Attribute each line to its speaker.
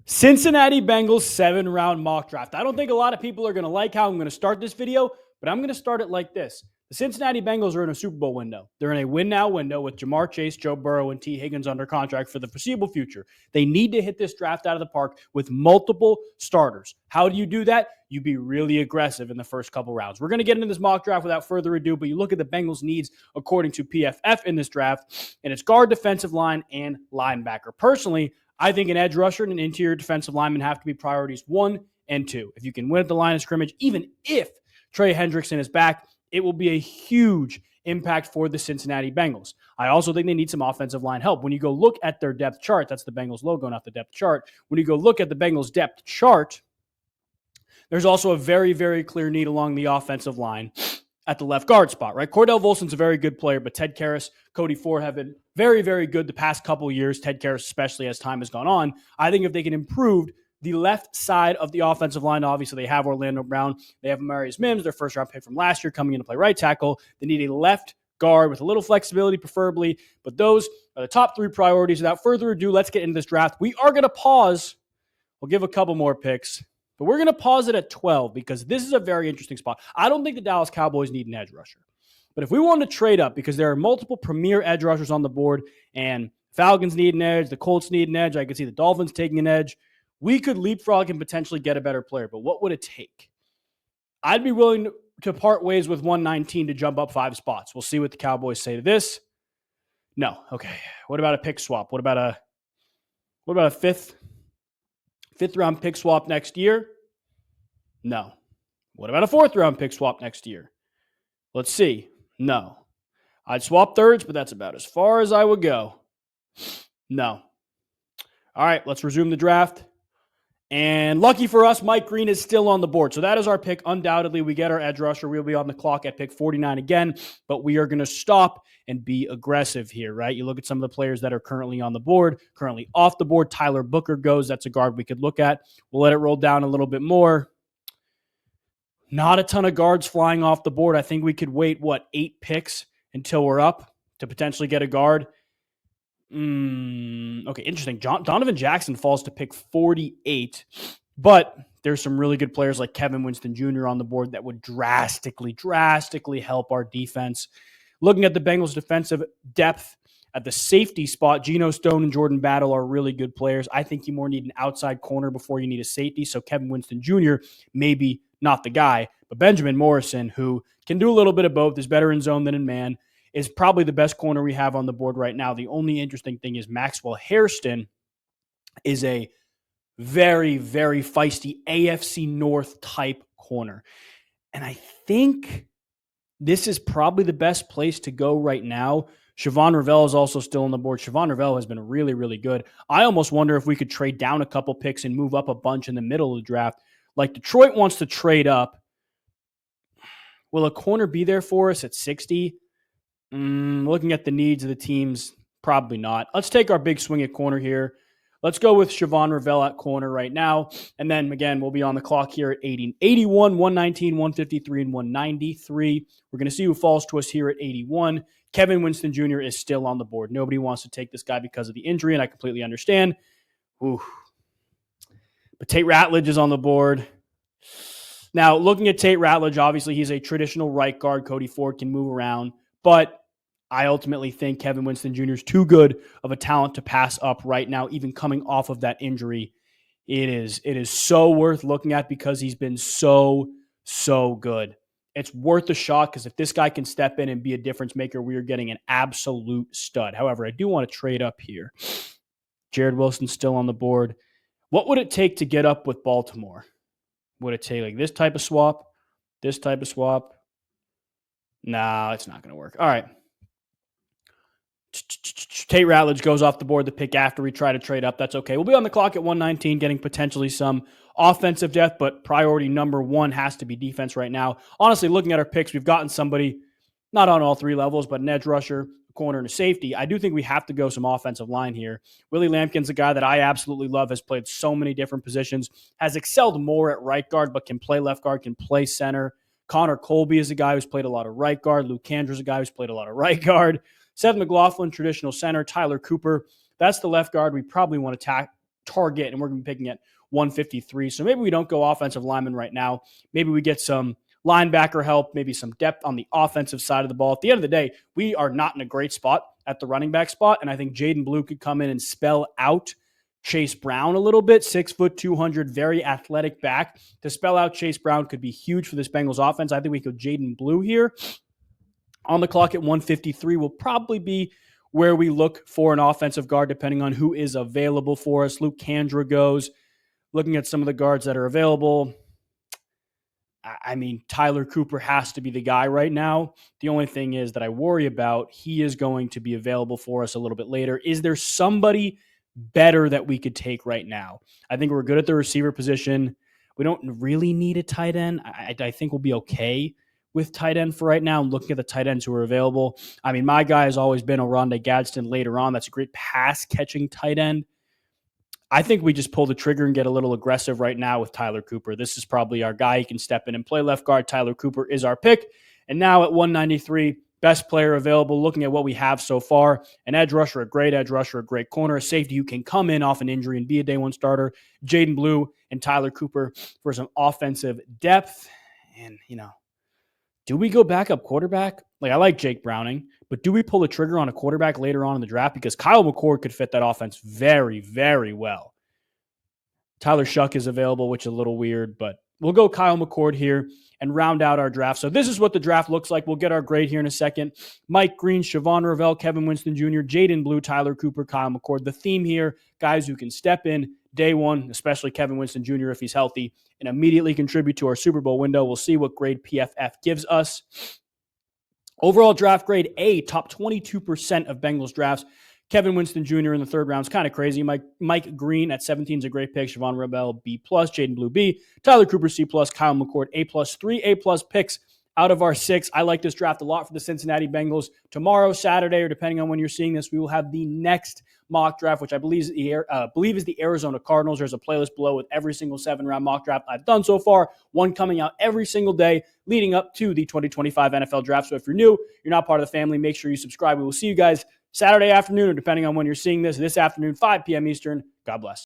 Speaker 1: Cincinnati Bengals 7-round mock draft. I don't think a lot of people are going to like how I'm going to start this video, but I'm going to start it like this. The Cincinnati Bengals are in a Super Bowl window. They're in a win-now window with Ja'Marr Chase, Joe Burrow, and Tee Higgins under contract for the foreseeable future. They need to hit this draft out of the park with multiple starters. How do you do that? You be really aggressive in the first couple rounds. We're going to get into this mock draft without further ado, but you look at the Bengals' needs according to PFF in this draft, and it's guard, defensive line, and linebacker. Personally, I think an edge rusher and an interior defensive lineman have to be priorities 1 and 2. If you can win at the line of scrimmage, even if Trey Hendrickson is back, it will be a huge impact for the Cincinnati Bengals. I also think they need some offensive line help. When you go look at their depth chart, that's the Bengals logo, not the depth chart. When you go look at the Bengals depth chart, there's also a very, very clear need along the offensive line at the left guard spot, right? Cordell Volson's a very good player, but Ted Karras, Cody Ford have been very, very good the past couple years. Ted Karras, especially as time has gone on. I think if they can improve the left side of the offensive line, obviously they have Orlando Brown, they have Marius Mims, their first-round pick from last year, coming in to play right tackle. They need a left guard with a little flexibility, preferably. But those are the top 3 priorities. Without further ado, let's get into this draft. We are going to pause. We'll give a couple more picks. But we're going to pause it at 12 because this is a very interesting spot. I don't think the Dallas Cowboys need an edge rusher. But if we want to trade up, because there are multiple premier edge rushers on the board, and Falcons need an edge, the Colts need an edge, I could see the Dolphins taking an edge, we could leapfrog and potentially get a better player. But what would it take? I'd be willing to part ways with 119 to jump up 5 spots. We'll see what the Cowboys say to this. No. Okay. What about a pick swap? What about a fifth round pick swap next year? No. What about a 4th round pick swap next year? Let's see. No. I'd swap thirds, but that's about as far as I would go. No. All right, let's resume the draft. And lucky for us, Mike Green is still on the board. So that is our pick. Undoubtedly, we get our edge rusher. We'll be on the clock at pick 49 again, but we are going to stop and be aggressive here, right? You look at some of the players that are currently on the board, currently off the board. Tyler Booker goes. That's a guard we could look at. We'll let it roll down a little bit more. Not a ton of guards flying off the board. I think we could wait, 8 picks until we're up to potentially get a guard. Okay, interesting. Donovan Jackson falls to pick 48, but there's some really good players like Kevin Winston Jr. on the board that would drastically help our defense. Looking at the Bengals' defensive depth at the safety spot, Geno Stone and Jordan Battle are really good players. I think you more need an outside corner before you need a safety, so Kevin Winston Jr. maybe not the guy, but Benjamin Morrison, who can do a little bit of both, is better in zone than in man, is probably the best corner we have on the board right now. The only interesting thing is Maxwell Hairston is a very, very feisty AFC North type corner. And I think this is probably the best place to go right now. Siobhan Revell is also still on the board. Siobhan Revell has been really, really good. I almost wonder if we could trade down a couple picks and move up a bunch in the middle of the draft. Like Detroit wants to trade up. Will a corner be there for us at 60? Looking at the needs of the teams, probably not. Let's take our big swing at corner here. Let's go with Siobhan Revell at corner right now. And then, again, we'll be on the clock here at 81, 119, 153, and 193. We're going to see who falls to us here at 81. Kevin Winston Jr. is still on the board. Nobody wants to take this guy because of the injury, and I completely understand. Ooh. But Tate Ratledge is on the board. Now, looking at Tate Ratledge, obviously he's a traditional right guard. Cody Ford can move around. But I ultimately think Kevin Winston Jr. is too good of a talent to pass up right now, even coming off of that injury. It is so worth looking at because he's been so good. It's worth a shot because if this guy can step in and be a difference maker, we are getting an absolute stud. However, I do want to trade up here. Jared Wilson's still on the board. What would it take to get up with Baltimore? Would it take like this type of swap? This type of swap? No, it's not going to work. All right. Tate Ratledge goes off the board the pick after we try to trade up. That's okay. We'll be on the clock at 119, getting potentially some offensive depth, but priority number 1 has to be defense right now. Honestly, looking at our picks, we've gotten somebody not on all 3 levels, but an edge rusher, a corner, and a safety. I do think we have to go some offensive line here. Willie Lampkin's a guy that I absolutely love, has played so many different positions, has excelled more at right guard, but can play left guard, can play center. Connor Colby is a guy who's played a lot of right guard. Luke Kandra's a guy who's played a lot of right guard. Seth McLaughlin, traditional center. Tyler Cooper, that's the left guard we probably want to target, and we're going to be picking at 153. So maybe we don't go offensive lineman right now. Maybe we get some linebacker help, maybe some depth on the offensive side of the ball. At the end of the day, we are not in a great spot at the running back spot, and I think Jaden Blue could come in and spell out Chase Brown a little bit. 6 foot, 200, very athletic back. To spell out Chase Brown could be huge for this Bengals offense. I think we could Jaden Blue here. On the clock at 153 will probably be where we look for an offensive guard, depending on who is available for us. Luke Kandra goes. Looking at some of the guards that are available, I mean, Tyler Cooper has to be the guy right now. The only thing is that I worry about, he is going to be available for us a little bit later. Is there somebody better that we could take right now? I think we're good at the receiver position. We don't really need a tight end. I think we'll be okay with tight end for right now. I'm looking at the tight ends who are available. I mean, my guy has always been Oronde Gadsden later on. That's a great pass-catching tight end. I think we just pull the trigger and get a little aggressive right now with Tyler Cooper. This is probably our guy. He can step in and play left guard. Tyler Cooper is our pick. And now at 193, best player available, looking at what we have so far. An edge rusher, a great edge rusher, a great corner, a safety who can come in off an injury and be a day one starter. Jaden Blue and Tyler Cooper for some offensive depth. And, do we go backup quarterback? I like Jake Browning, but do we pull the trigger on a quarterback later on in the draft? Because Kyle McCord could fit that offense very, very well. Tyler Shuck is available, which is a little weird, but we'll go Kyle McCord here and round out our draft. So this is what the draft looks like. We'll get our grade here in a second. Mike Green, Siobhan Ravel, Kevin Winston Jr., Jaden Blue, Tyler Cooper, Kyle McCord. The theme here, guys who can step in day one, especially Kevin Winston Jr. if he's healthy, and immediately contribute to our Super Bowl window. We'll see what grade PFF gives us. Overall draft grade A, top 22% of Bengals drafts. Kevin Winston Jr. in the third round is kind of crazy. Mike Green at 17 is a great pick. Siobhan Rebel, B+. Jaden Blue, B. Tyler Cooper, C+. Kyle McCord, A+. 3 A+ picks out of our 6. I like this draft a lot for the Cincinnati Bengals. Tomorrow, Saturday, or depending on when you're seeing this, we will have the next mock draft, which I believe is the Arizona Cardinals. There's a playlist below with every single 7-round mock draft I've done so far, one coming out every single day leading up to the 2025 NFL draft. So if you're new, you're not part of the family, make sure you subscribe. We will see you guys Saturday afternoon, or depending on when you're seeing this afternoon, 5 p.m. Eastern. God bless.